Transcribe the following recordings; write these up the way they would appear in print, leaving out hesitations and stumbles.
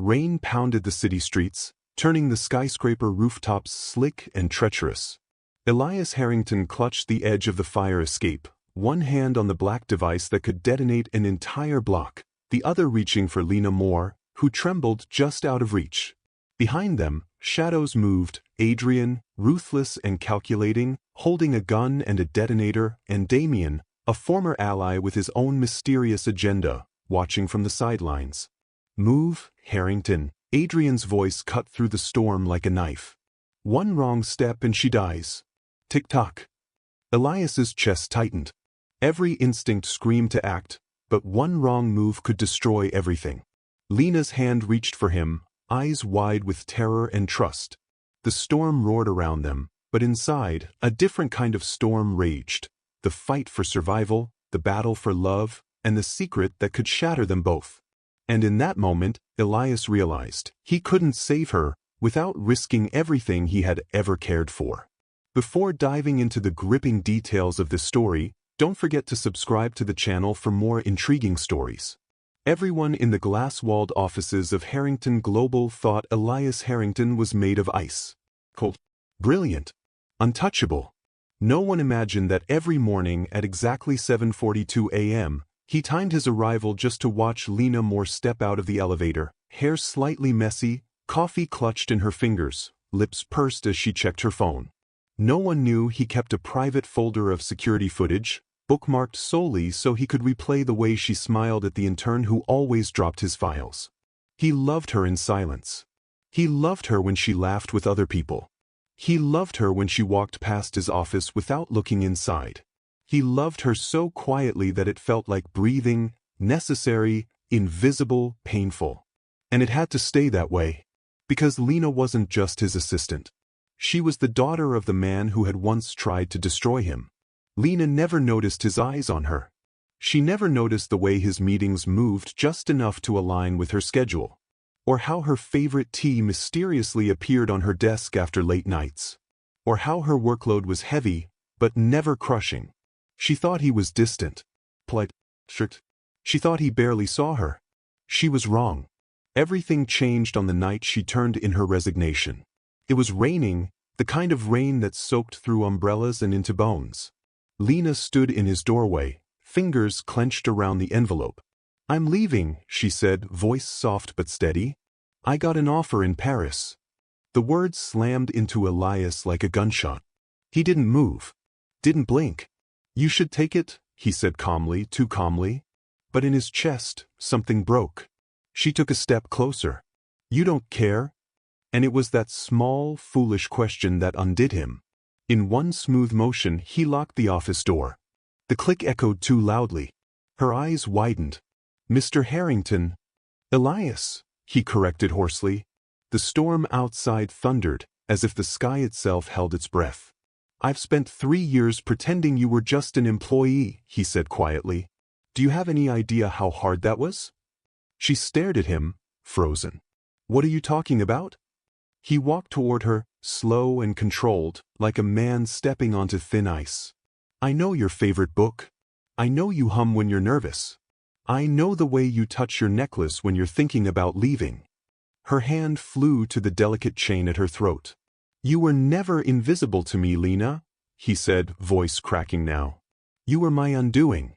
Rain pounded the city streets, turning the skyscraper rooftops slick and treacherous. Elias Harrington clutched the edge of the fire escape, one hand on the black device that could detonate an entire block, the other reaching for Lena Moore, who trembled just out of reach. Behind them, shadows moved, Adrian, ruthless and calculating, holding a gun and a detonator, and Damien, a former ally with his own mysterious agenda, watching from the sidelines. "Move, Harrington," Adrian's voice cut through the storm like a knife. "One wrong step and she dies." Tick-tock. Elias's chest tightened. Every instinct screamed to act, but one wrong move could destroy everything. Lena's hand reached for him, eyes wide with terror and trust. The storm roared around them, but inside, a different kind of storm raged. The fight for survival, the battle for love, and the secret that could shatter them both. And in that moment, Elias realized he couldn't save her without risking everything he had ever cared for. Before diving into the gripping details of this story, don't forget to subscribe to the channel for more intriguing stories. Everyone in the glass-walled offices of Harrington Global thought Elias Harrington was made of ice. Cold, brilliant, untouchable. No one imagined that every morning at exactly 7:42 a.m., he timed his arrival just to watch Lena Moore step out of the elevator, hair slightly messy, coffee clutched in her fingers, lips pursed as she checked her phone. No one knew he kept a private folder of security footage, bookmarked solely so he could replay the way she smiled at the intern who always dropped his files. He loved her in silence. He loved her when she laughed with other people. He loved her when she walked past his office without looking inside. He loved her so quietly that it felt like breathing, necessary, invisible, painful. And it had to stay that way. Because Lena wasn't just his assistant. She was the daughter of the man who had once tried to destroy him. Lena never noticed his eyes on her. She never noticed the way his meetings moved just enough to align with her schedule. Or how her favorite tea mysteriously appeared on her desk after late nights. Or how her workload was heavy, but never crushing. She thought he was distant, polite, strict. She thought he barely saw her. She was wrong. Everything changed on the night she turned in her resignation. It was raining, the kind of rain that soaked through umbrellas and into bones. Lena stood in his doorway, fingers clenched around the envelope. "I'm leaving," she said, voice soft but steady. "I got an offer in Paris." The words slammed into Elias like a gunshot. He didn't move. Didn't blink. "You should take it," he said calmly, too calmly. But in his chest, something broke. She took a step closer. "You don't care?" And it was that small, foolish question that undid him. In one smooth motion, he locked the office door. The click echoed too loudly. Her eyes widened. "Mr. Harrington." "Elias," he corrected hoarsely. The storm outside thundered, as if the sky itself held its breath. "I've spent 3 years pretending you were just an employee," he said quietly. "Do you have any idea how hard that was?" She stared at him, frozen. "What are you talking about?" He walked toward her, slow and controlled, like a man stepping onto thin ice. "I know your favorite book. I know you hum when you're nervous. I know the way you touch your necklace when you're thinking about leaving." Her hand flew to the delicate chain at her throat. "You were never invisible to me, Lena," he said, voice cracking now. "You were my undoing."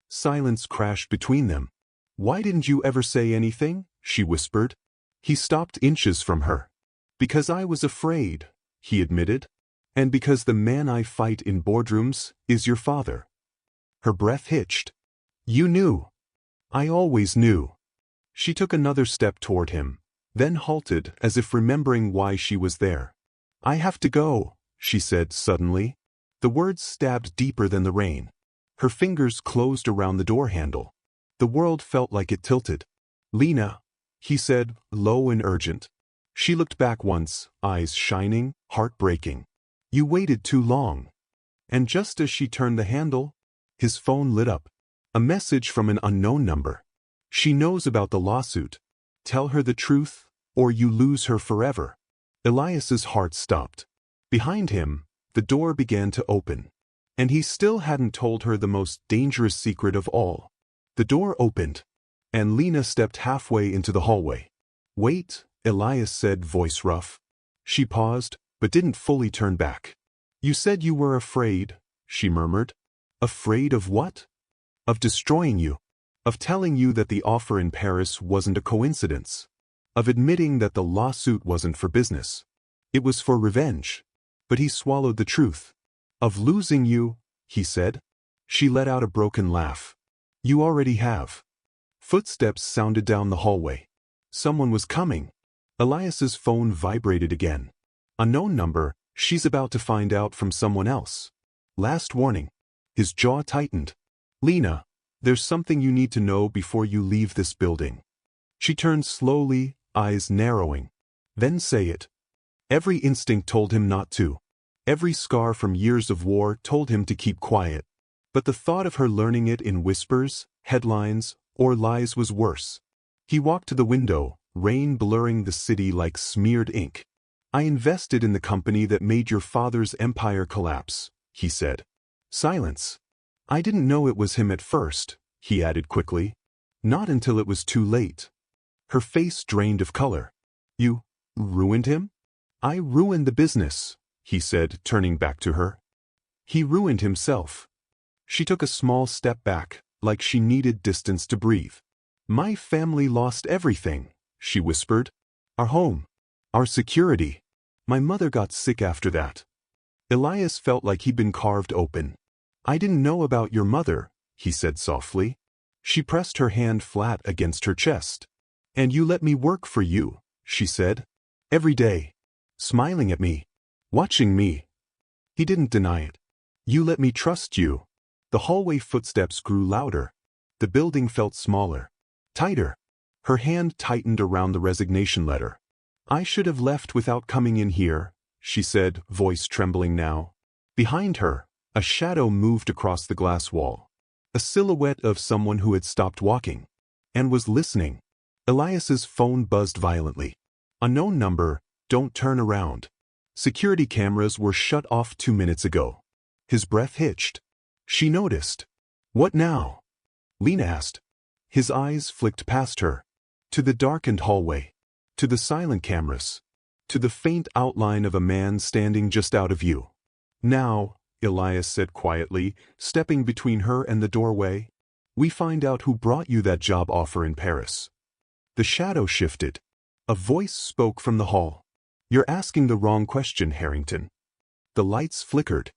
Silence crashed between them. "Why didn't you ever say anything?" she whispered. He stopped inches from her. "Because I was afraid," he admitted. "And because the man I fight in boardrooms is your father." Her breath hitched. "You knew." "I always knew." She took another step toward him, then halted as if remembering why she was there. "I have to go," she said suddenly. The words stabbed deeper than the rain. Her fingers closed around the door handle. The world felt like it tilted. "Lena," he said, low and urgent. She looked back once, eyes shining, heart breaking. "You waited too long." And just as she turned the handle, his phone lit up. A message from an unknown number. "She knows about the lawsuit. Tell her the truth, or you lose her forever." Elias's heart stopped. Behind him, the door began to open. And he still hadn't told her the most dangerous secret of all. The door opened, and Lena stepped halfway into the hallway. Wait, Elias said, voice rough. She paused, but didn't fully turn back. You said you were afraid, she murmured. Afraid of what? Of destroying you. Of telling you that the offer in Paris wasn't a coincidence. Of admitting that the lawsuit wasn't for business. It was for revenge. But he swallowed the truth. Of losing you, he said. She let out a broken laugh. You already have. Footsteps sounded down the hallway. Someone was coming. Elias's phone vibrated again. Unknown number, she's about to find out from someone else. Last warning. His jaw tightened. Lena, there's something you need to know before you leave this building. She turned slowly, eyes narrowing. Then say it. Every instinct told him not to. Every scar from years of war told him to keep quiet. But the thought of her learning it in whispers, headlines, or lies was worse. He walked to the window, rain blurring the city like smeared ink. I invested in the company that made your father's empire collapse, he said. Silence. I didn't know it was him at first, he added quickly. Not until it was too late. Her face drained of color. You ruined him? I ruined the business, he said, turning back to her. He ruined himself. She took a small step back, like she needed distance to breathe. My family lost everything, she whispered. Our home. Our security. My mother got sick after that. Elias felt like he'd been carved open. I didn't know about your mother, he said softly. She pressed her hand flat against her chest. And you let me work for you, she said. Every day. Smiling at me. Watching me. He didn't deny it. You let me trust you. The hallway footsteps grew louder. The building felt smaller. Tighter. Her hand tightened around the resignation letter. I should have left without coming in here, she said, voice trembling now. Behind her, a shadow moved across the glass wall. A silhouette of someone who had stopped walking. And was listening. Elias's phone buzzed violently. Unknown number, don't turn around. Security cameras were shut off 2 minutes ago. His breath hitched. She noticed. What now? Lena asked. His eyes flicked past her. To the darkened hallway. To the silent cameras. To the faint outline of a man standing just out of view. Now, Elias said quietly, stepping between her and the doorway, we find out who brought you that job offer in Paris. The shadow shifted. A voice spoke from the hall. You're asking the wrong question, Harrington. The lights flickered,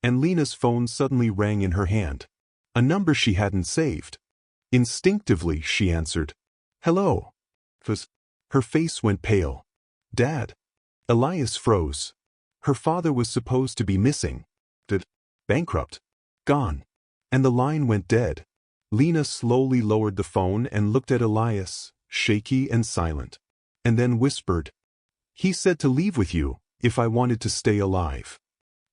and Lena's phone suddenly rang in her hand. A number she hadn't saved. Instinctively, she answered. Hello. Her face went pale. Dad. Elias froze. Her father was supposed to be missing. Bankrupt. Gone. And the line went dead. Lena slowly lowered the phone and looked at Elias, shaky and silent. And then whispered. He said to leave with you, if I wanted to stay alive.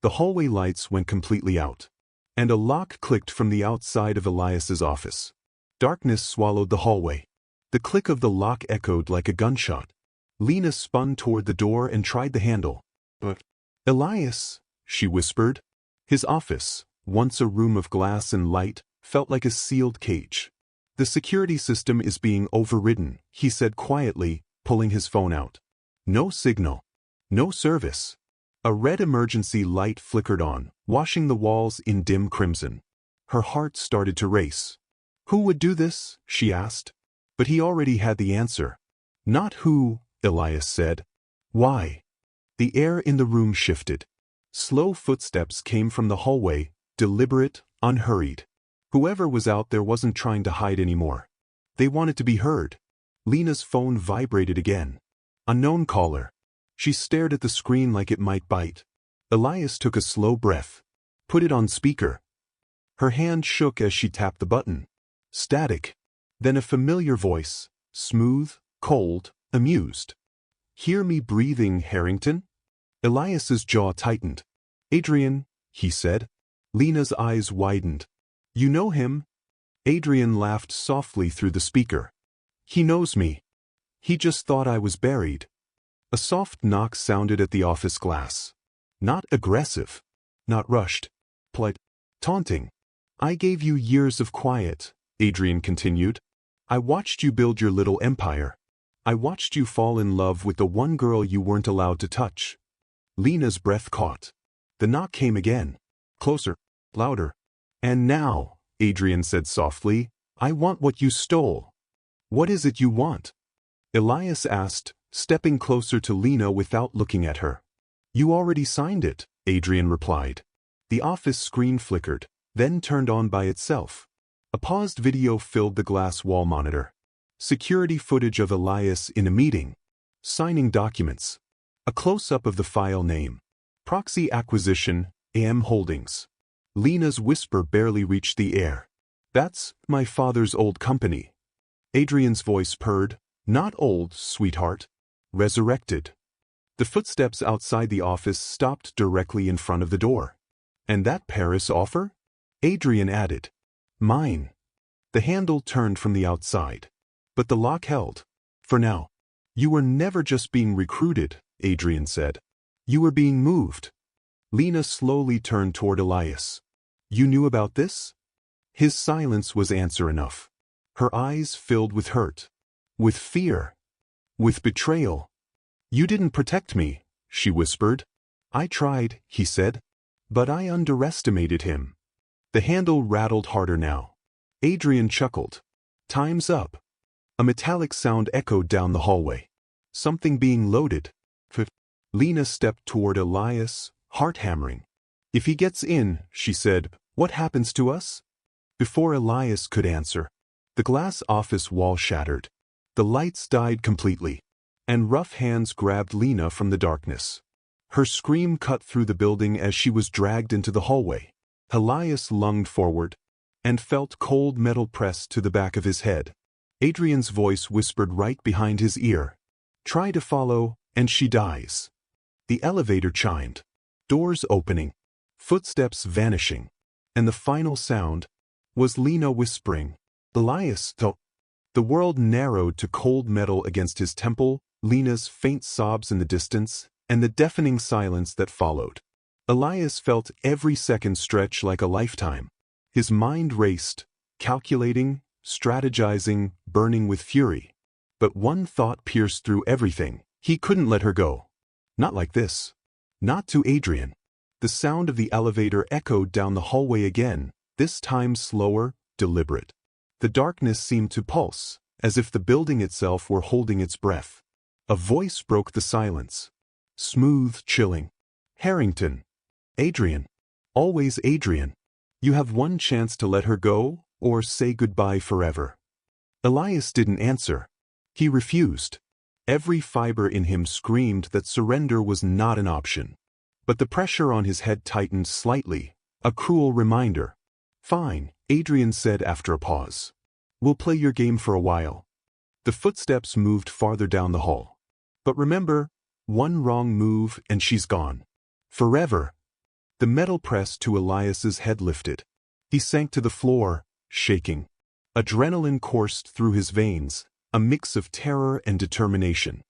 The hallway lights went completely out. And a lock clicked from the outside of Elias's office. Darkness swallowed the hallway. The click of the lock echoed like a gunshot. Lena spun toward the door and tried the handle. But, Elias, she whispered. His office, once a room of glass and light, felt like a sealed cage. The security system is being overridden, he said quietly, pulling his phone out. No signal. No service. A red emergency light flickered on, washing the walls in dim crimson. Her heart started to race. Who would do this? She asked. But he already had the answer. Not who, Elias said. Why? The air in the room shifted. Slow footsteps came from the hallway, deliberate, unhurried. Whoever was out there wasn't trying to hide anymore. They wanted to be heard. Lena's phone vibrated again. Unknown caller. She stared at the screen like it might bite. Elias took a slow breath. Put it on speaker. Her hand shook as she tapped the button. Static. Then a familiar voice, smooth, cold, amused. Hear me breathing, Harrington? Elias's jaw tightened. Adrian, he said. Lena's eyes widened. You know him? Adrian laughed softly through the speaker. He knows me. He just thought I was buried. A soft knock sounded at the office glass. Not aggressive. Not rushed. Polite. Taunting. I gave you years of quiet, Adrian continued. I watched you build your little empire. I watched you fall in love with the one girl you weren't allowed to touch. Lena's breath caught. The knock came again. Closer. Louder. And now, Adrian said softly, I want what you stole. What is it you want? Elias asked, stepping closer to Lena without looking at her. You already signed it, Adrian replied. The office screen flickered, then turned on by itself. A paused video filled the glass wall monitor. Security footage of Elias in a meeting. Signing documents. A close-up of the file name. Proxy Acquisition, AM Holdings. Lena's whisper barely reached the air. That's my father's old company. Adrian's voice purred. Not old, sweetheart. Resurrected. The footsteps outside the office stopped directly in front of the door. And that Paris offer? Adrian added. Mine. The handle turned from the outside. But the lock held. For now. You were never just being recruited, Adrian said. You were being moved. Lena slowly turned toward Elias. You knew about this? His silence was answer enough. Her eyes filled with hurt. With fear. With betrayal. You didn't protect me, she whispered. I tried, he said. But I underestimated him. The handle rattled harder now. Adrian chuckled. Time's up. A metallic sound echoed down the hallway. Something being loaded. Lena stepped toward Elias, heart hammering. If he gets in, she said, what happens to us? Before Elias could answer, the glass office wall shattered. The lights died completely, and rough hands grabbed Lena from the darkness. Her scream cut through the building as she was dragged into the hallway. Elias lunged forward and felt cold metal pressed to the back of his head. Adrian's voice whispered right behind his ear. Try to follow, and she dies. The elevator chimed. Doors opening. Footsteps vanishing. And the final sound was Lena whispering, Elias, though. The world narrowed to cold metal against his temple, Lena's faint sobs in the distance, and the deafening silence that followed. Elias felt every second stretch like a lifetime. His mind raced, calculating, strategizing, burning with fury. But one thought pierced through everything. He couldn't let her go. Not like this. Not to Adrian. The sound of the elevator echoed down the hallway again, this time slower, deliberate. The darkness seemed to pulse, as if the building itself were holding its breath. A voice broke the silence. Smooth, chilling. Harrington. Adrian. Always Adrian. You have one chance to let her go, or say goodbye forever. Elias didn't answer. He refused. Every fiber in him screamed that surrender was not an option. But the pressure on his head tightened slightly, a cruel reminder. Fine, Adrian said after a pause. We'll play your game for a while. The footsteps moved farther down the hall. But remember, one wrong move and she's gone. Forever. The metal press to Elias's head lifted. He sank to the floor, shaking. Adrenaline coursed through his veins, a mix of terror and determination.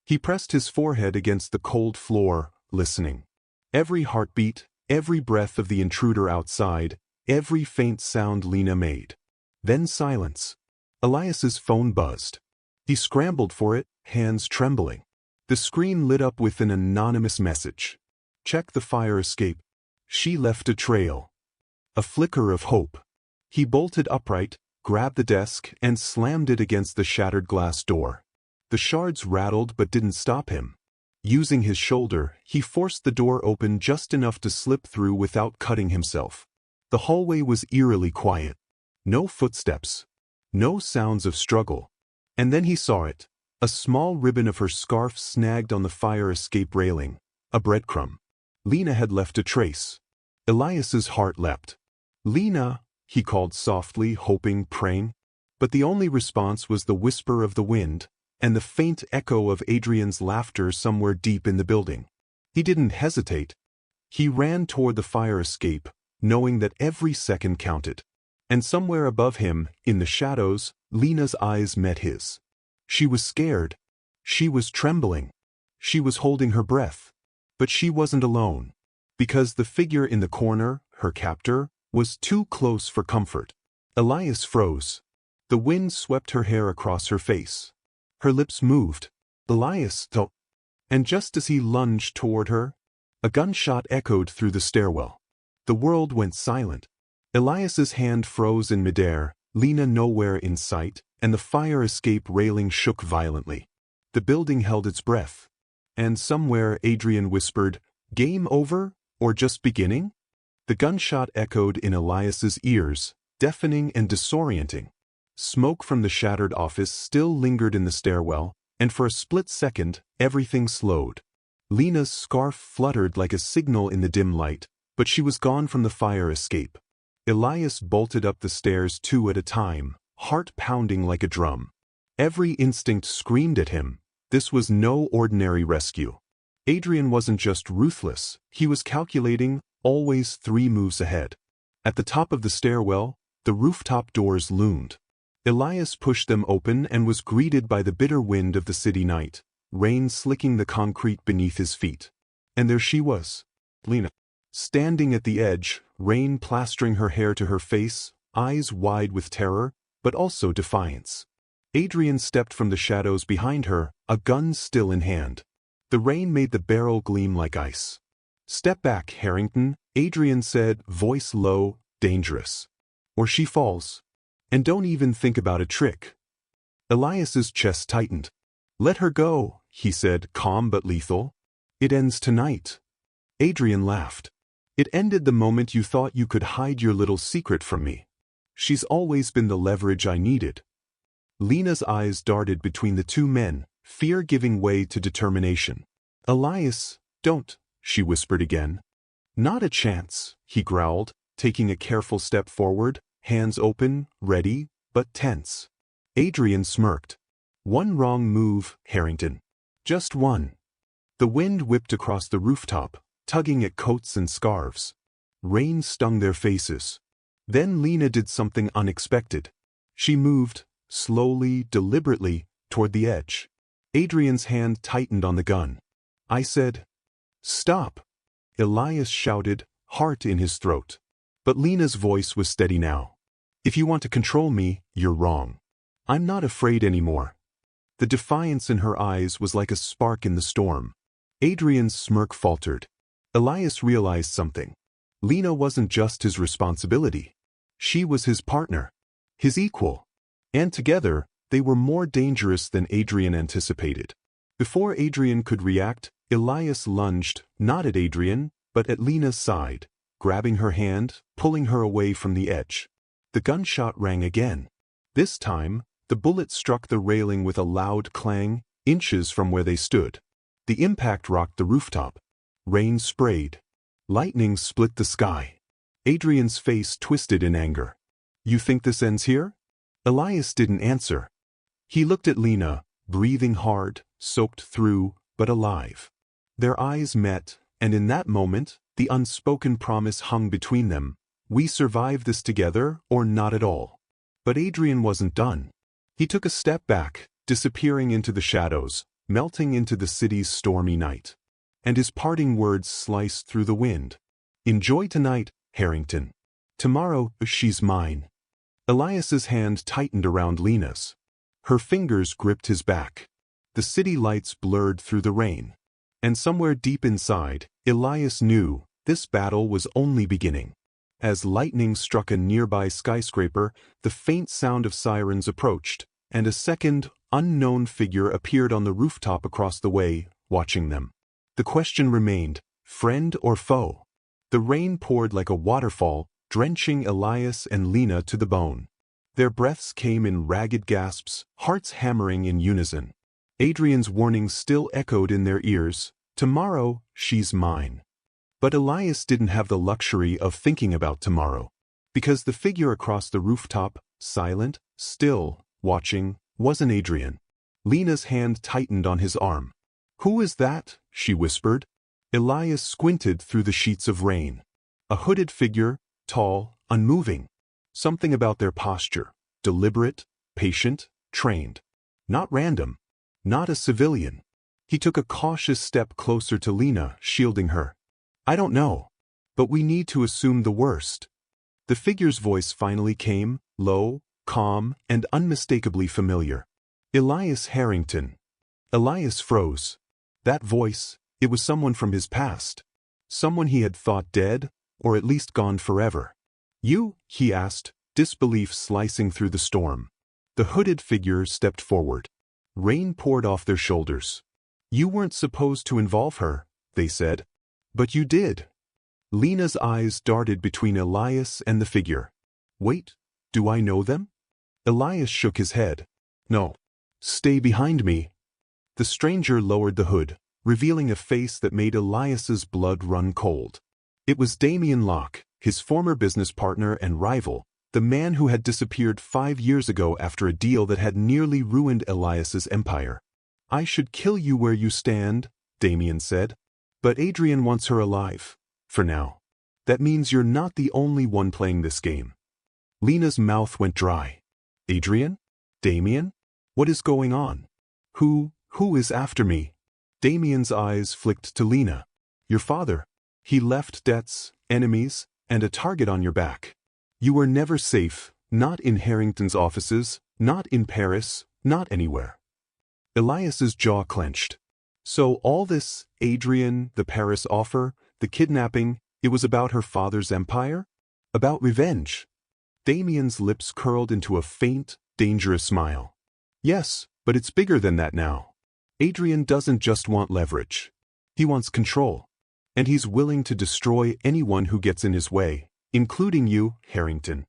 He pressed his forehead against the cold floor, listening. Every heartbeat, every breath of the intruder outside, every faint sound Lena made. Then silence. Elias's phone buzzed. He scrambled for it, hands trembling. The screen lit up with an anonymous message. Check the fire escape. She left a trail. A flicker of hope. He bolted upright, grabbed the desk, and slammed it against the shattered glass door. The shards rattled but didn't stop him. Using his shoulder, he forced the door open just enough to slip through without cutting himself. The hallway was eerily quiet. No footsteps. No sounds of struggle. And then he saw it. A small ribbon of her scarf snagged on the fire escape railing. A breadcrumb. Lena had left a trace. Elias's heart leapt. Lena, he called softly, hoping, praying. But the only response was the whisper of the wind, and the faint echo of Adrian's laughter somewhere deep in the building. He didn't hesitate. He ran toward the fire escape, knowing that every second counted. And somewhere above him, in the shadows, Lena's eyes met his. She was scared. She was trembling. She was holding her breath. But she wasn't alone. Because the figure in the corner, her captor, was too close for comfort. Elias froze. The wind swept her hair across her face. Her lips moved. Elias, though. And just as he lunged toward her, a gunshot echoed through the stairwell. The world went silent. Elias's hand froze in midair, Lena nowhere in sight, and the fire escape railing shook violently. The building held its breath. And somewhere Adrian whispered, "Game over? Or just beginning?" The gunshot echoed in Elias's ears, deafening and disorienting. Smoke from the shattered office still lingered in the stairwell, and for a split second, everything slowed. Lena's scarf fluttered like a signal in the dim light, but she was gone from the fire escape. Elias bolted up the stairs 2 at a time, heart pounding like a drum. Every instinct screamed at him. This was no ordinary rescue. Adrian wasn't just ruthless, he was calculating, always 3 moves ahead. At the top of the stairwell, the rooftop doors loomed. Elias pushed them open and was greeted by the bitter wind of the city night, rain slicking the concrete beneath his feet. And there she was, Lena, standing at the edge, rain plastering her hair to her face, eyes wide with terror, but also defiance. Adrian stepped from the shadows behind her, a gun still in hand. The rain made the barrel gleam like ice. "Step back, Harrington," Adrian said, voice low, dangerous. "Or she falls. And don't even think about a trick." Elias's chest tightened. "Let her go," he said, calm but lethal. "It ends tonight." Adrian laughed. "It ended the moment you thought you could hide your little secret from me. She's always been the leverage I needed." Lena's eyes darted between the 2 men, fear giving way to determination. "Elias, don't," she whispered again. "Not a chance," he growled, taking a careful step forward, hands open, ready, but tense. Adrian smirked. "One wrong move, Harrington. Just one." The wind whipped across the rooftop, tugging at coats and scarves. Rain stung their faces. Then Lena did something unexpected. She moved, slowly, deliberately, toward the edge. Adrian's hand tightened on the gun. "I said, stop," Elias shouted, heart in his throat. But Lena's voice was steady now. "If you want to control me, you're wrong. I'm not afraid anymore." The defiance in her eyes was like a spark in the storm. Adrian's smirk faltered. Elias realized something. Lena wasn't just his responsibility. She was his partner, his equal. And together, they were more dangerous than Adrian anticipated. Before Adrian could react, Elias lunged, not at Adrian, but at Lena's side, grabbing her hand, pulling her away from the edge. The gunshot rang again. This time, the bullet struck the railing with a loud clang, inches from where they stood. The impact rocked the rooftop. Rain sprayed. Lightning split the sky. Adrian's face twisted in anger. "You think this ends here?" Elias didn't answer. He looked at Lena, breathing hard, soaked through, but alive. Their eyes met, and in that moment, the unspoken promise hung between them. We survive this together, or not at all. But Adrian wasn't done. He took a step back, disappearing into the shadows, melting into the city's stormy night. And his parting words sliced through the wind. "Enjoy tonight, Harrington. Tomorrow, she's mine." Elias's hand tightened around Lena's. Her fingers gripped his back. The city lights blurred through the rain. And somewhere deep inside, Elias knew this battle was only beginning. As lightning struck a nearby skyscraper, the faint sound of sirens approached, and a second, unknown figure appeared on the rooftop across the way, watching them. The question remained, friend or foe? The rain poured like a waterfall, drenching Elias and Lena to the bone. Their breaths came in ragged gasps, hearts hammering in unison. Adrian's warning still echoed in their ears, "Tomorrow, she's mine." But Elias didn't have the luxury of thinking about tomorrow, because the figure across the rooftop, silent, still, watching, wasn't Adrian. Lena's hand tightened on his arm. "Who is that?" she whispered. Elias squinted through the sheets of rain. A hooded figure, tall, unmoving. Something about their posture, deliberate, patient, trained. Not random. Not a civilian. He took a cautious step closer to Lena, shielding her. "I don't know. But we need to assume the worst." The figure's voice finally came, low, calm, and unmistakably familiar. Elias Harrington. Elias froze. That voice, it was someone from his past. Someone he had thought dead, or at least gone forever. "You?" he asked, disbelief slicing through the storm. The hooded figure stepped forward. Rain poured off their shoulders. "You weren't supposed to involve her," they said. "But you did." Lena's eyes darted between Elias and the figure. "Wait, do I know them?" Elias shook his head. "No. Stay behind me." The stranger lowered the hood, revealing a face that made Elias's blood run cold. It was Damien Locke, his former business partner and rival, the man who had disappeared 5 years ago after a deal that had nearly ruined Elias's empire. "I should kill you where you stand," Damien said. "But Adrian wants her alive. For now. That means you're not the only one playing this game." Lena's mouth went dry. "Adrian? Damien? What is going on? Who is after me?" Damien's eyes flicked to Lena. "Your father. He left debts, enemies, and a target on your back. You were never safe, not in Harrington's offices, not in Paris, not anywhere." Elias's jaw clenched. So all this, Adrian, the Paris offer, the kidnapping, it was about her father's empire? About revenge? Damien's lips curled into a faint, dangerous smile. "Yes, but it's bigger than that now. Adrian doesn't just want leverage. He wants control. And he's willing to destroy anyone who gets in his way, including you, Harrington."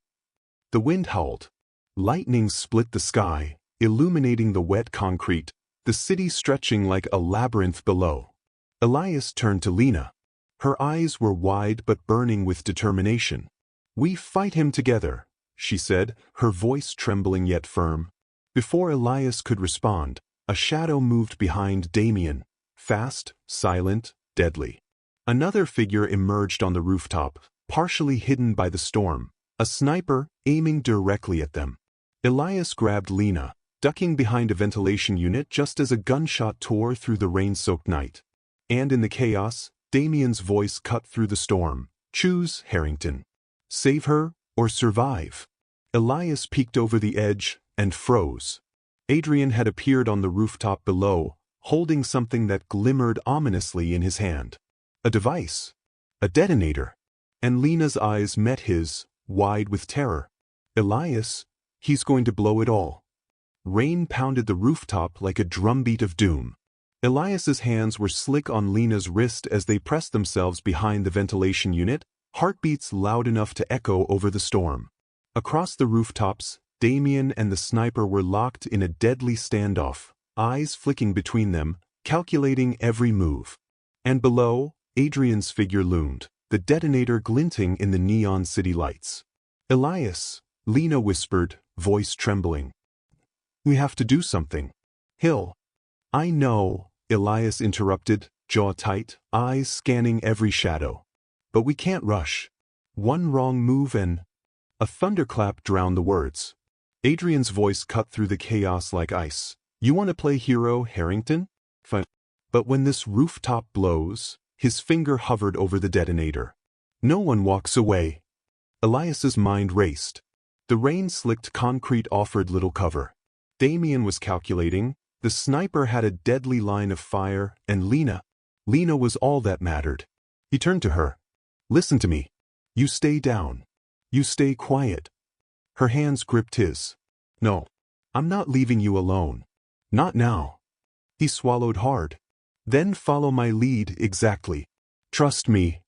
The wind howled. Lightning split the sky, illuminating the wet concrete, the city stretching like a labyrinth below. Elias turned to Lena. Her eyes were wide but burning with determination. "We fight him together," she said, her voice trembling yet firm. Before Elias could respond, a shadow moved behind Damien, fast, silent, deadly. Another figure emerged on the rooftop, partially hidden by the storm, a sniper aiming directly at them. Elias grabbed Lena, ducking behind a ventilation unit just as a gunshot tore through the rain-soaked night. And in the chaos, Damien's voice cut through the storm. "Choose, Harrington. Save her or survive." Elias peeked over the edge and froze. Adrian had appeared on the rooftop below, holding something that glimmered ominously in his hand. A device. A detonator. And Lena's eyes met his, wide with terror. "Elias, he's going to blow it all." Rain pounded the rooftop like a drumbeat of doom. Elias's hands were slick on Lena's wrist as they pressed themselves behind the ventilation unit, heartbeats loud enough to echo over the storm. Across the rooftops, Damien and the sniper were locked in a deadly standoff, eyes flicking between them, calculating every move. And below, Adrian's figure loomed, the detonator glinting in the neon city lights. "Elias," Lena whispered, voice trembling. "We have to do something." "Hill." "I know," Elias interrupted, jaw tight, eyes scanning every shadow. "But we can't rush. One wrong move and—" A thunderclap drowned the words. Adrian's voice cut through the chaos like ice. "You want to play hero, Harrington? Fine. But when this rooftop blows," his finger hovered over the detonator. "No one walks away." Elias's mind raced. The rain-slicked concrete offered little cover. Damien was calculating. The sniper had a deadly line of fire, and Lena was all that mattered. He turned to her. "Listen to me. You stay down. You stay quiet." Her hands gripped his. "No, I'm not leaving you alone. Not now." He swallowed hard. "Then follow my lead exactly. Trust me."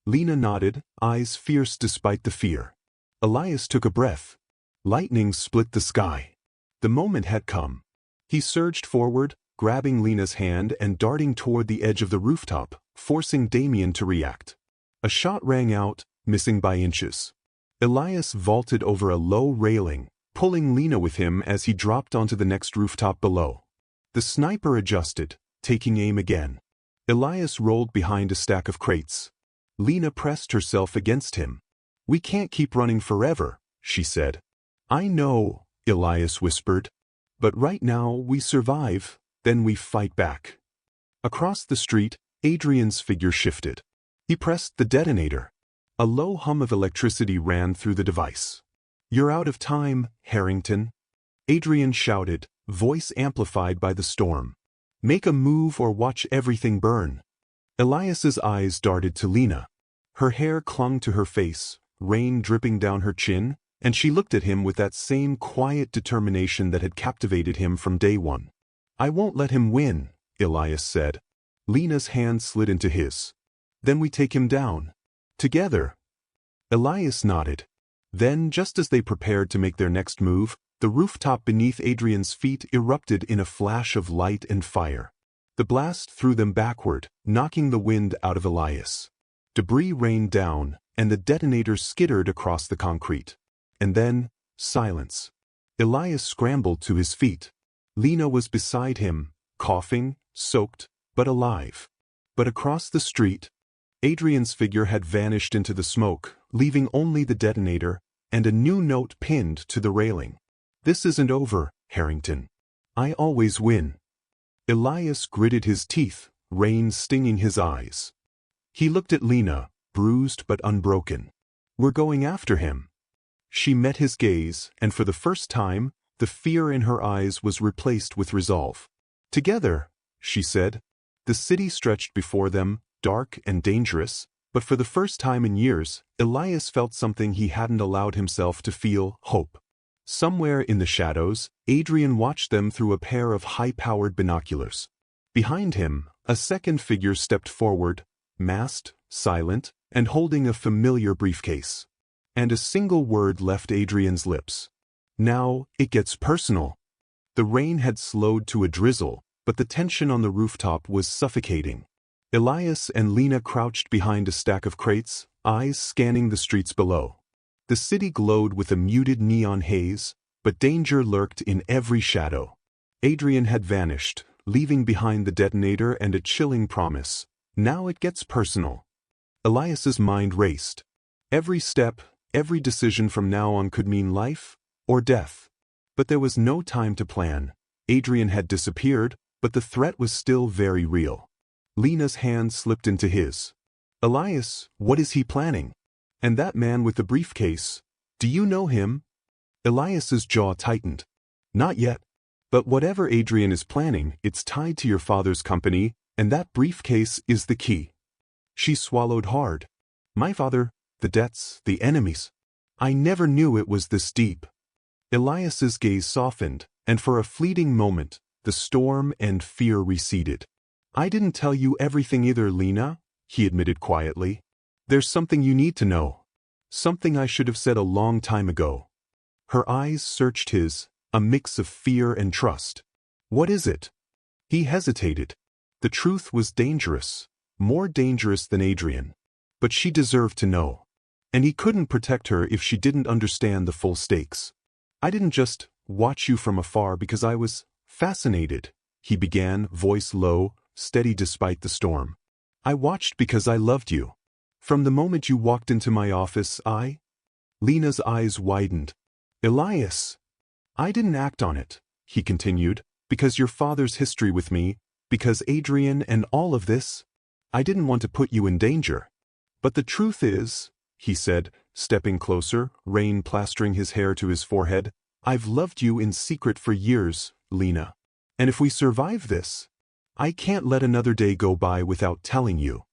Lena nodded, eyes fierce despite the fear. Elias took a breath. Lightning split the sky. The moment had come. He surged forward, grabbing Lena's hand and darting toward the edge of the rooftop, forcing Damien to react. A shot rang out, missing by inches. Elias vaulted over a low railing, pulling Lena with him as he dropped onto the next rooftop below. The sniper adjusted, taking aim again. Elias rolled behind a stack of crates. Lena pressed herself against him. "We can't keep running forever," she said. "I know," Elias whispered. "But right now we survive, then we fight back." Across the street, Adrian's figure shifted. He pressed the detonator. A low hum of electricity ran through the device. "You're out of time, Harrington," Adrian shouted, voice amplified by the storm. Make a move or watch everything burn. Elias's eyes darted to Lena. Her hair clung to her face, rain dripping down her chin, and she looked at him with that same quiet determination that had captivated him from day one. I won't let him win, Elias said. Lena's hand slid into his. Then we take him down. Together. Elias nodded. Then, just as they prepared to make their next move, the rooftop beneath Adrian's feet erupted in a flash of light and fire. The blast threw them backward, knocking the wind out of Elias. Debris rained down, and the detonator skittered across the concrete. And then, silence. Elias scrambled to his feet. Lena was beside him, coughing, soaked, but alive. But across the street, Adrian's figure had vanished into the smoke, leaving only the detonator and a new note pinned to the railing. This isn't over, Harrington. I always win. Elias gritted his teeth, rain stinging his eyes. He looked at Lena, bruised but unbroken. We're going after him. She met his gaze, and for the first time, the fear in her eyes was replaced with resolve. Together, she said. The city stretched before them, dark and dangerous, but for the first time in years, Elias felt something he hadn't allowed himself to feel: hope. Somewhere in the shadows, Adrian watched them through a pair of high-powered binoculars. Behind him, a second figure stepped forward, masked, silent, and holding a familiar briefcase. And a single word left Adrian's lips. Now, it gets personal. The rain had slowed to a drizzle, but the tension on the rooftop was suffocating. Elias and Lena crouched behind a stack of crates, eyes scanning the streets below. The city glowed with a muted neon haze, but danger lurked in every shadow. Adrian had vanished, leaving behind the detonator and a chilling promise. Now it gets personal. Elias's mind raced. Every step, every decision from now on could mean life or death. But there was no time to plan. Adrian had disappeared, but the threat was still very real. Lena's hand slipped into his. Elias, what is he planning? And that man with the briefcase, do you know him? Elias's jaw tightened. Not yet. But whatever Adrian is planning, it's tied to your father's company, and that briefcase is the key. She swallowed hard. My father, the debts, the enemies. I never knew it was this deep. Elias's gaze softened, and for a fleeting moment, the storm and fear receded. I didn't tell you everything either, Lena, he admitted quietly. There's something you need to know. Something I should have said a long time ago. Her eyes searched his, a mix of fear and trust. What is it? He hesitated. The truth was dangerous, more dangerous than Adrian. But she deserved to know. And he couldn't protect her if she didn't understand the full stakes. I didn't just watch you from afar because I was fascinated, he began, voice low, steady despite the storm. I watched because I loved you. From the moment you walked into my office, Lena's eyes widened. Elias! I didn't act on it, he continued, because your father's history with me, because Adrian and all of this. I didn't want to put you in danger. But the truth is, he said, stepping closer, rain plastering his hair to his forehead, I've loved you in secret for years, Lena. And if we survive this, I can't let another day go by without telling you.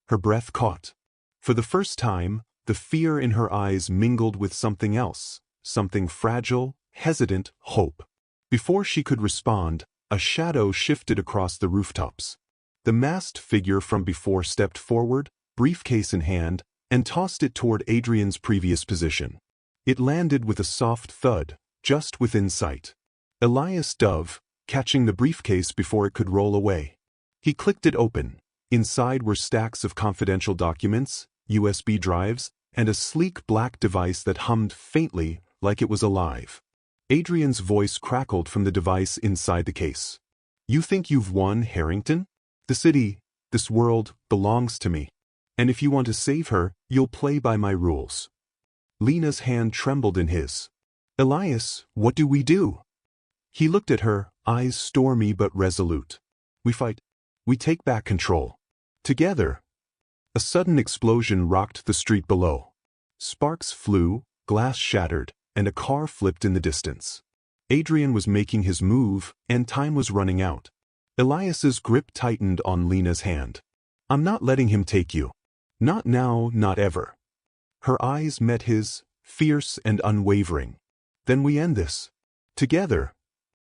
Her breath caught. For the first time, the fear in her eyes mingled with something else, something fragile, hesitant, hope. Before she could respond, a shadow shifted across the rooftops. The masked figure from before stepped forward, briefcase in hand, and tossed it toward Adrian's previous position. It landed with a soft thud, just within sight. Elias dove, catching the briefcase before it could roll away. He clicked it open. Inside were stacks of confidential documents, USB drives, and a sleek black device that hummed faintly like it was alive. Adrian's voice crackled from the device inside the case. You think you've won, Harrington? The city, this world, belongs to me. And if you want to save her, you'll play by my rules. Lena's hand trembled in his. Elias, what do we do? He looked at her, eyes stormy but resolute. We fight. We take back control. Together. A sudden explosion rocked the street below. Sparks flew, glass shattered, and a car flipped in the distance. Adrian was making his move, and time was running out. Elias's grip tightened on Lena's hand. "I'm not letting him take you. Not now, not ever." Her eyes met his, fierce and unwavering. "Then we end this. Together."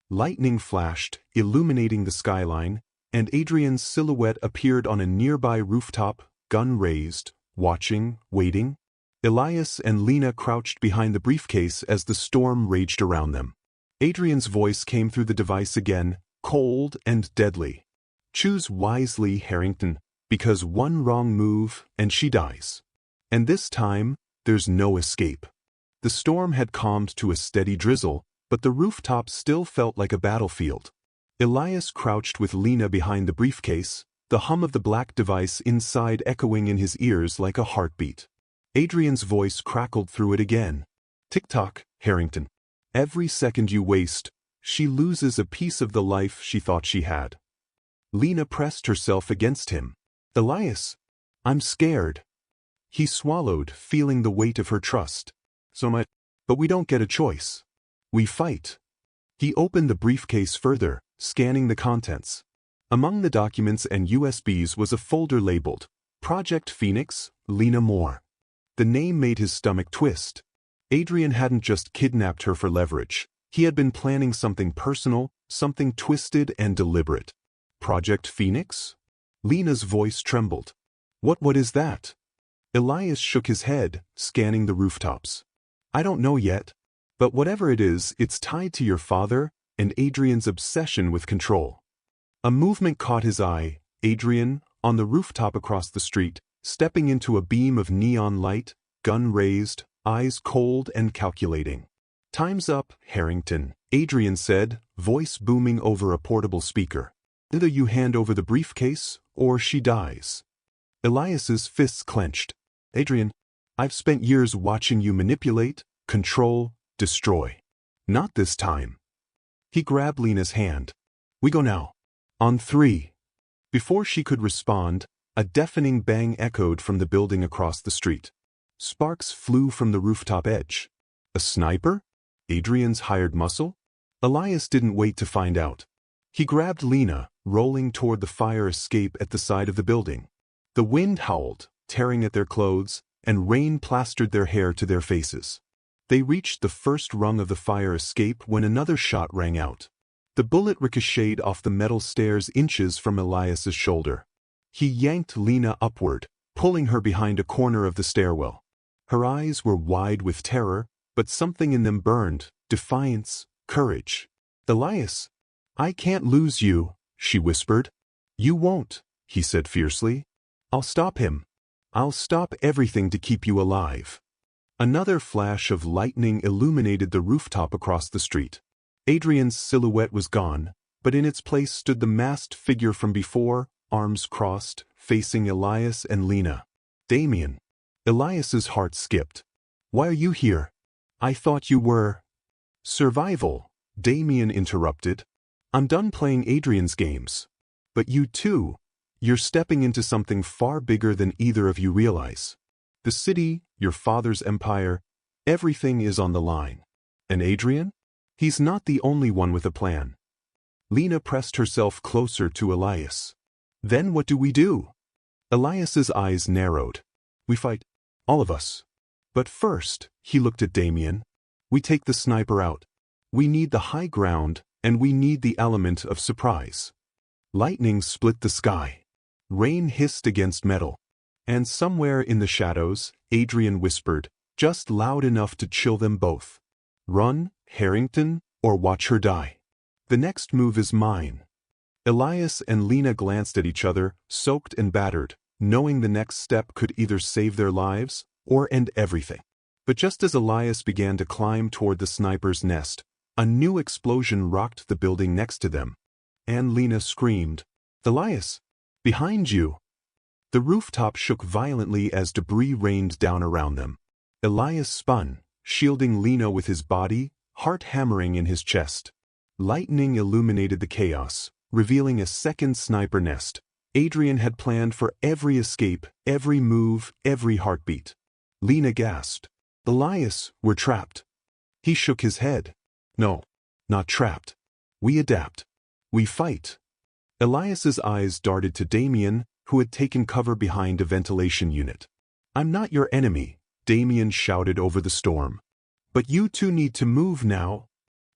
Lightning flashed, illuminating the skyline, and Adrian's silhouette appeared on a nearby rooftop, gun raised, watching, waiting. Elias and Lena crouched behind the briefcase as the storm raged around them. Adrian's voice came through the device again, cold and deadly. "Choose wisely, Harrington, because one wrong move and she dies. And this time, there's no escape." The storm had calmed to a steady drizzle, but the rooftop still felt like a battlefield. Elias crouched with Lena behind the briefcase, the hum of the black device inside echoing in his ears like a heartbeat. Adrian's voice crackled through it again. "Tick-tock, Harrington. Every second you waste, she loses a piece of the life she thought she had." Lena pressed herself against him. "Elias, I'm scared." He swallowed, feeling the weight of her trust. "So much, but we don't get a choice. We fight." He opened the briefcase further, scanning the contents. Among the documents and USBs was a folder labeled, "Project Phoenix, Lena Moore." The name made his stomach twist. Adrian hadn't just kidnapped her for leverage. He had been planning something personal, something twisted and deliberate. "Project Phoenix?" Lena's voice trembled. What is that?" Elias shook his head, scanning the rooftops. "I don't know yet. But whatever it is, it's tied to your father and Adrian's obsession with control." A movement caught his eye. Adrian, on the rooftop across the street, stepping into a beam of neon light, gun raised, eyes cold and calculating. "Time's up, Harrington," Adrian said, voice booming over a portable speaker. "Either you hand over the briefcase, or she dies." Elias's fists clenched. "Adrian, I've spent years watching you manipulate, control, destroy. Not this time." He grabbed Lena's hand. "We go now. On 3. Before she could respond, a deafening bang echoed from the building across the street. Sparks flew from the rooftop edge. A sniper? Adrian's hired muscle? Elias didn't wait to find out. He grabbed Lena, rolling toward the fire escape at the side of the building. The wind howled, tearing at their clothes, and rain plastered their hair to their faces. They reached the first rung of the fire escape when another shot rang out. The bullet ricocheted off the metal stairs inches from Elias's shoulder. He yanked Lena upward, pulling her behind a corner of the stairwell. Her eyes were wide with terror, but something in them burned, defiance, courage. "Elias, I can't lose you," she whispered. "You won't," he said fiercely. "I'll stop him. I'll stop everything to keep you alive." Another flash of lightning illuminated the rooftop across the street. Adrian's silhouette was gone, but in its place stood the masked figure from before, arms crossed, facing Elias and Lena. "Damien." Elias's heart skipped. "Why are you here? I thought you were—" "Survival," Damien interrupted. "I'm done playing Adrian's games. But you too, you're stepping into something far bigger than either of you realize. The city, your father's empire, everything is on the line. And Adrian? He's not the only one with a plan." Lena pressed herself closer to Elias. "Then what do we do?" Elias's eyes narrowed. "We fight, all of us. But first," he looked at Damien, "we take the sniper out. We need the high ground, and we need the element of surprise." Lightning split the sky. Rain hissed against metal. And somewhere in the shadows, Adrian whispered, just loud enough to chill them both. "Run, Harrington, or watch her die. The next move is mine." Elias and Lena glanced at each other, soaked and battered, knowing the next step could either save their lives or end everything. But just as Elias began to climb toward the sniper's nest, a new explosion rocked the building next to them. And Lena screamed, "Elias, behind you!" The rooftop shook violently as debris rained down around them. Elias spun, shielding Lena with his body, heart hammering in his chest. Lightning illuminated the chaos, revealing a second sniper nest. Adrian had planned for every escape, every move, every heartbeat. Lena gasped. "Elias, we're trapped." He shook his head. "No. not trapped. We adapt. We fight. Elias's eyes darted to Damien, who had taken cover behind a ventilation unit. I'm not your enemy, Damien shouted over the storm. But you two need to move now.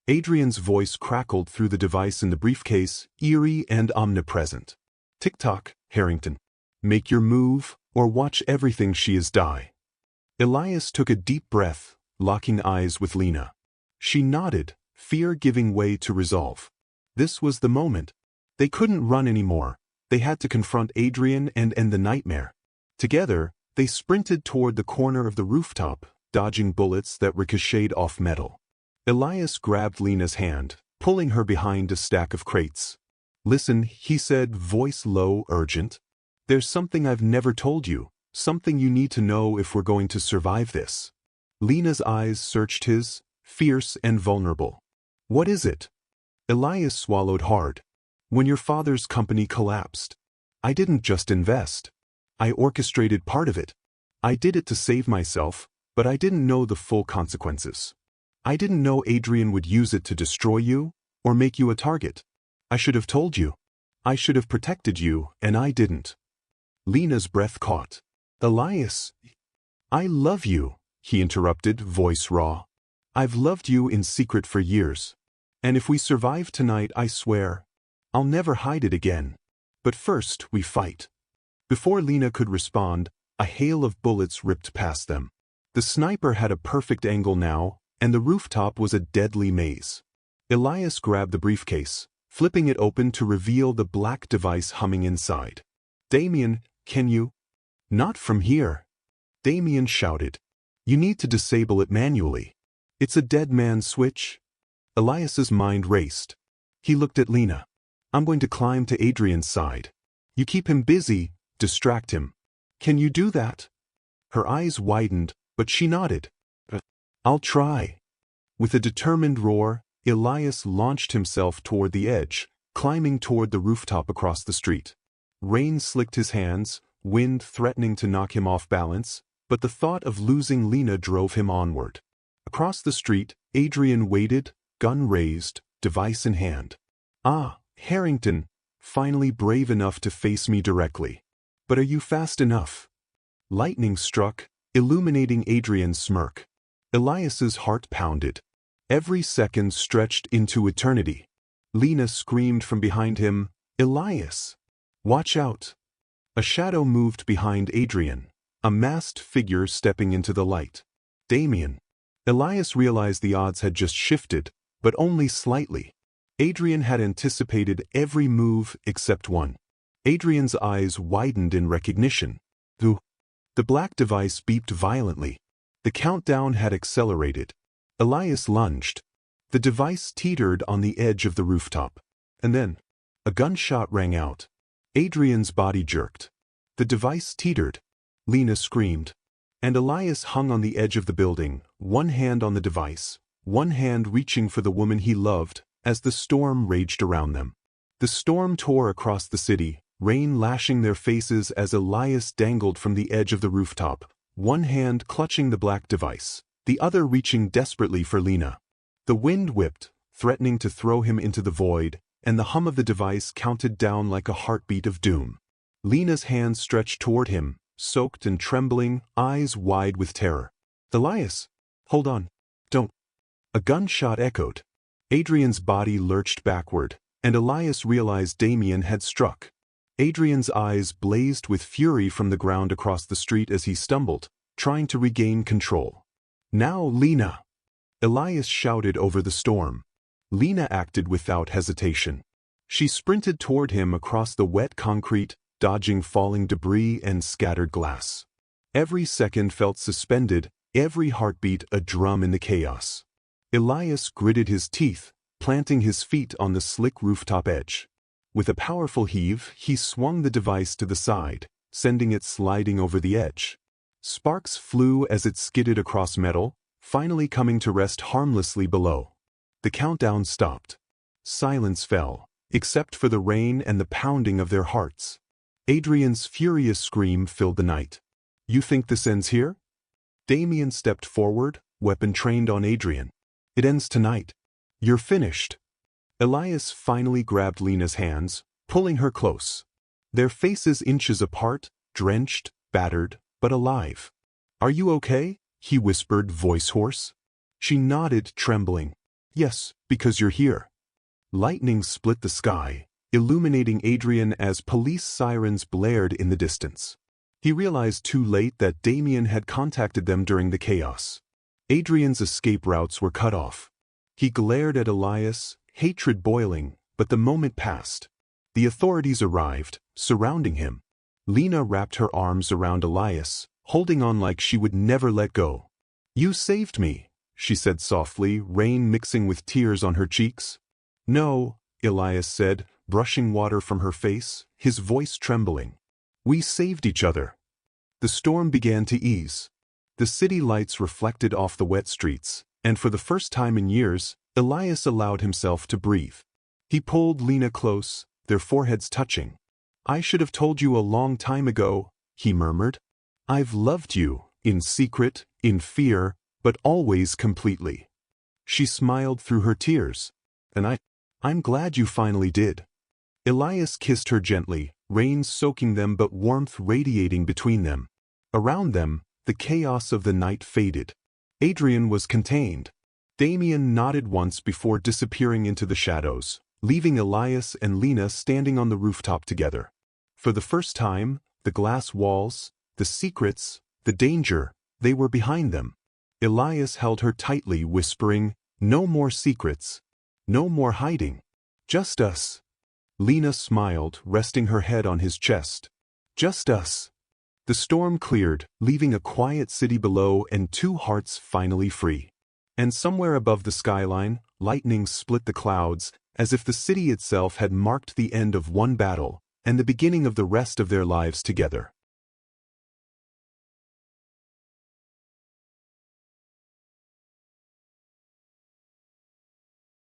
Adrian's voice crackled through the device in the briefcase, eerie and omnipresent. Tick-tock, Harrington. Make your move, or watch everything she is die. Elias took a deep breath, locking eyes with Lena. She nodded, fear giving way to resolve. This was the moment. They couldn't run anymore. They had to confront Adrian and end the nightmare. Together, they sprinted toward the corner of the rooftop, dodging bullets that ricocheted off metal. Elias grabbed Lena's hand, pulling her behind a stack of crates. Listen, he said, voice low, urgent. There's something I've never told you, something you need to know if we're going to survive this. Lena's eyes searched his, fierce and vulnerable. What is it? Elias swallowed hard. When your father's company collapsed, I didn't just invest. I orchestrated part of it. I did it to save myself, but I didn't know the full consequences. I didn't know Adrian would use it to destroy you, or make you a target. I should have told you. I should have protected you, and I didn't. Lena's breath caught. Elias, I love you, he interrupted, voice raw. I've loved you in secret for years. And if we survive tonight, I swear, I'll never hide it again. But first, we fight. Before Lena could respond, a hail of bullets ripped past them. The sniper had a perfect angle now, and the rooftop was a deadly maze. Elias grabbed the briefcase, flipping it open to reveal the black device humming inside. Damien, can you? Not from here. Damien shouted. You need to disable it manually. It's a dead man's switch. Elias's mind raced. He looked at Lena. I'm going to climb to Adrian's side. You keep him busy, distract him. Can you do that? Her eyes widened, but she nodded. I'll try. With a determined roar, Elias launched himself toward the edge, climbing toward the rooftop across the street. Rain slicked his hands, wind threatening to knock him off balance, but the thought of losing Lena drove him onward. Across the street, Adrian waited, gun raised, device in hand. Ah, Harrington, finally brave enough to face me directly. But are you fast enough? Lightning struck, illuminating Adrian's smirk. Elias's heart pounded. Every second stretched into eternity. Lena screamed from behind him, Elias! Watch out! A shadow moved behind Adrian, a masked figure stepping into the light. Damien. Elias realized the odds had just shifted, but only slightly. Adrian had anticipated every move except one. Adrian's eyes widened in recognition. The black device beeped violently. The countdown had accelerated. Elias lunged. The device teetered on the edge of the rooftop. And then, a gunshot rang out. Adrian's body jerked. The device teetered. Lena screamed. And Elias hung on the edge of the building, one hand on the device, one hand reaching for the woman he loved, as the storm raged around them. The storm tore across the city, rain lashing their faces as Elias dangled from the edge of the rooftop, one hand clutching the black device, the other reaching desperately for Lena. The wind whipped, threatening to throw him into the void, and the hum of the device counted down like a heartbeat of doom. Lena's hands stretched toward him, soaked and trembling, eyes wide with terror. Elias! Hold on. Don't. A gunshot echoed. Adrian's body lurched backward, and Elias realized Damien had struck. Adrian's eyes blazed with fury from the ground across the street as he stumbled, trying to regain control. Now, Lena! Elias shouted over the storm. Lena acted without hesitation. She sprinted toward him across the wet concrete, dodging falling debris and scattered glass. Every second felt suspended, every heartbeat a drum in the chaos. Elias gritted his teeth, planting his feet on the slick rooftop edge. With a powerful heave, he swung the device to the side, sending it sliding over the edge. Sparks flew as it skidded across metal, finally coming to rest harmlessly below. The countdown stopped. Silence fell, except for the rain and the pounding of their hearts. Adrian's furious scream filled the night. You think this ends here? Damien stepped forward, weapon trained on Adrian. It ends tonight. You're finished. Elias finally grabbed Lena's hands, pulling her close. Their faces inches apart, drenched, battered, but alive. Are you okay? He whispered, voice hoarse. She nodded, trembling. Yes, because you're here. Lightning split the sky, illuminating Adrian as police sirens blared in the distance. He realized too late that Damien had contacted them during the chaos. Adrian's escape routes were cut off. He glared at Elias, hatred boiling, but the moment passed. The authorities arrived, surrounding him. Lena wrapped her arms around Elias, holding on like she would never let go. You saved me, she said softly, rain mixing with tears on her cheeks. No, Elias said, brushing water from her face, his voice trembling. We saved each other. The storm began to ease. The city lights reflected off the wet streets, and for the first time in years, Elias allowed himself to breathe. He pulled Lena close, their foreheads touching. I should have told you a long time ago, he murmured. I've loved you, in secret, in fear, but always completely. She smiled through her tears. And I'm glad you finally did. Elias kissed her gently, rain soaking them but warmth radiating between them. Around them, the chaos of the night faded. Adrian was contained. Damien nodded once before disappearing into the shadows, leaving Elias and Lena standing on the rooftop together. For the first time, the glass walls, the secrets, the danger, they were behind them. Elias held her tightly, whispering, no more secrets. No more hiding. Just us. Lena smiled, resting her head on his chest. Just us. The storm cleared, leaving a quiet city below and two hearts finally free. And somewhere above the skyline, lightning split the clouds, as if the city itself had marked the end of one battle and the beginning of the rest of their lives together.